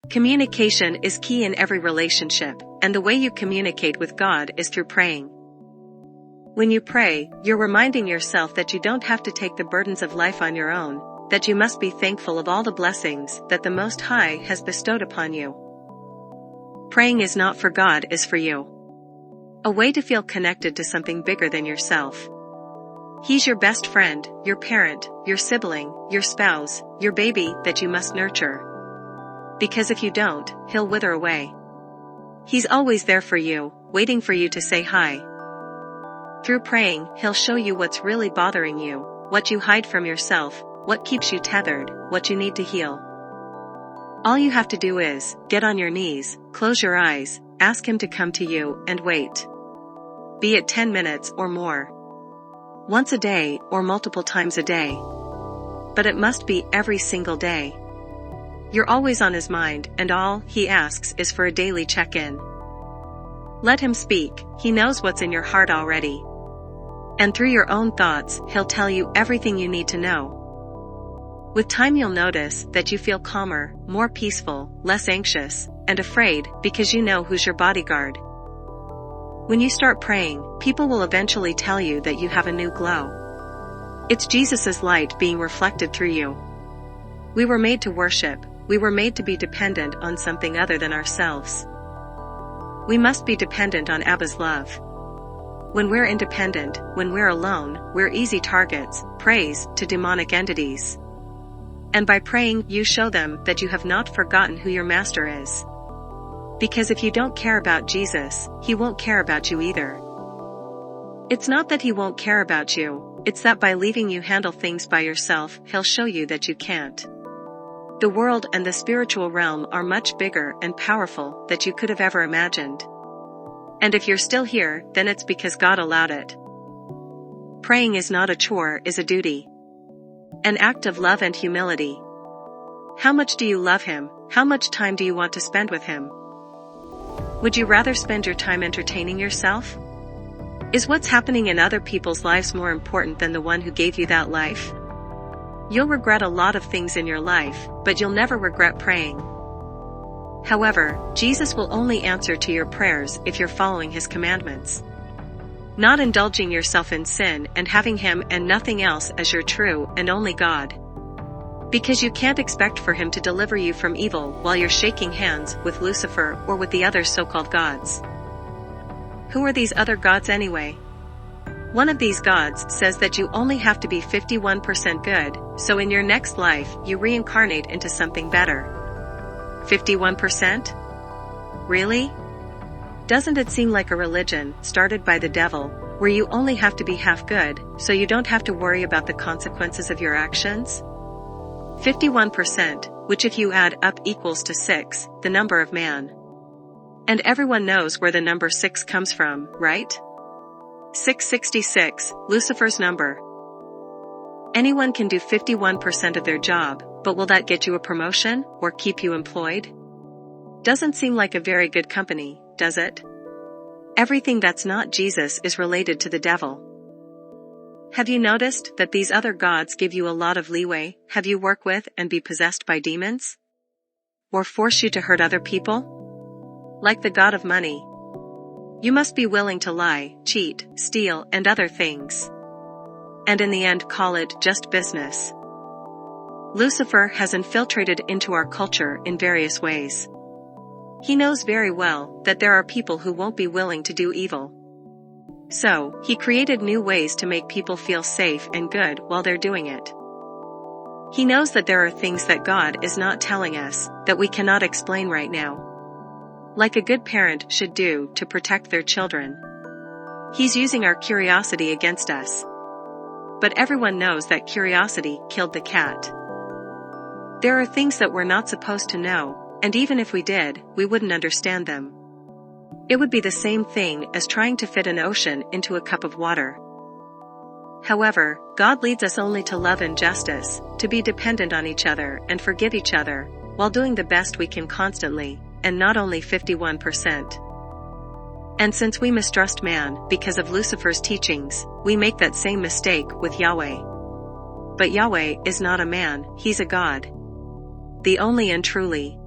Communication is key in every relationship, and the way you communicate with God is through praying. When you pray, you're reminding yourself that you don't have to take the burdens of life on your own, that you must be thankful of all the blessings that the Most High has bestowed upon you. Praying is not for God, is for you. A way to feel connected to something bigger than yourself. He's your best friend, your parent, your sibling, your spouse, your baby that you must nurture. Because if you don't, he'll wither away. He's always there for you, waiting for you to say hi. Through praying, he'll show you what's really bothering you, what you hide from yourself, what keeps you tethered, what you need to heal. All you have to do is get on your knees, close your eyes, ask him to come to you, and wait. Be it 10 minutes or more. Once a day or multiple times a day. But it must be every single day. You're always on his mind, and all he asks is for a daily check-in. Let him speak, he knows what's in your heart already. And through your own thoughts, he'll tell you everything you need to know. With time you'll notice that you feel calmer, more peaceful, less anxious, and afraid, because you know who's your bodyguard. When you start praying, people will eventually tell you that you have a new glow. It's Jesus' light being reflected through you. We were made to worship. We were made to be dependent on something other than ourselves. We must be dependent on Abba's love. When we're independent, when we're alone, we're easy targets, praise to demonic entities. And by praying, you show them that you have not forgotten who your master is. Because if you don't care about Jesus, he won't care about you either. It's not that he won't care about you, it's that by leaving you handle things by yourself, he'll show you that you can't. The world and the spiritual realm are much bigger and powerful than you could have ever imagined. And if you're still here, then it's because God allowed it. Praying is not a chore, is a duty. An act of love and humility. How much do you love him? How much time do you want to spend with him? Would you rather spend your time entertaining yourself? Is what's happening in other people's lives more important than the one who gave you that life? You'll regret a lot of things in your life, but you'll never regret praying. However, Jesus will only answer to your prayers if you're following his commandments. Not indulging yourself in sin and having him and nothing else as your true and only God. Because you can't expect for him to deliver you from evil while you're shaking hands with Lucifer or with the other so-called gods. Who are these other gods anyway? One of these gods says that you only have to be 51% good, so in your next life you reincarnate into something better. 51%? Really? Doesn't it seem like a religion started by the devil, where you only have to be half good, so you don't have to worry about the consequences of your actions? 51%, which if you add up equals to 6, the number of man. And everyone knows where the number 6 comes from, right? 666, Lucifer's number. Anyone can do 51% of their job, but will that get you a promotion, or keep you employed? Doesn't seem like a very good company, does it? Everything that's not Jesus is related to the devil. Have you noticed that these other gods give you a lot of leeway, have you work with and be possessed by demons? Or force you to hurt other people? Like the god of money. You must be willing to lie, cheat, steal, and other things. And in the end call it just business. Lucifer has infiltrated into our culture in various ways. He knows very well that there are people who won't be willing to do evil. So, he created new ways to make people feel safe and good while they're doing it. He knows that there are things that God is not telling us, that we cannot explain right now. Like a good parent should do to protect their children. He's using our curiosity against us. But everyone knows that curiosity killed the cat. There are things that we're not supposed to know, and even if we did, we wouldn't understand them. It would be the same thing as trying to fit an ocean into a cup of water. However, God leads us only to love and justice, to be dependent on each other and forgive each other, while doing the best we can constantly, and not only 51%. And since we mistrust man because of Lucifer's teachings, we make that same mistake with Yahweh. But Yahweh is not a man, he's a God. The only and truly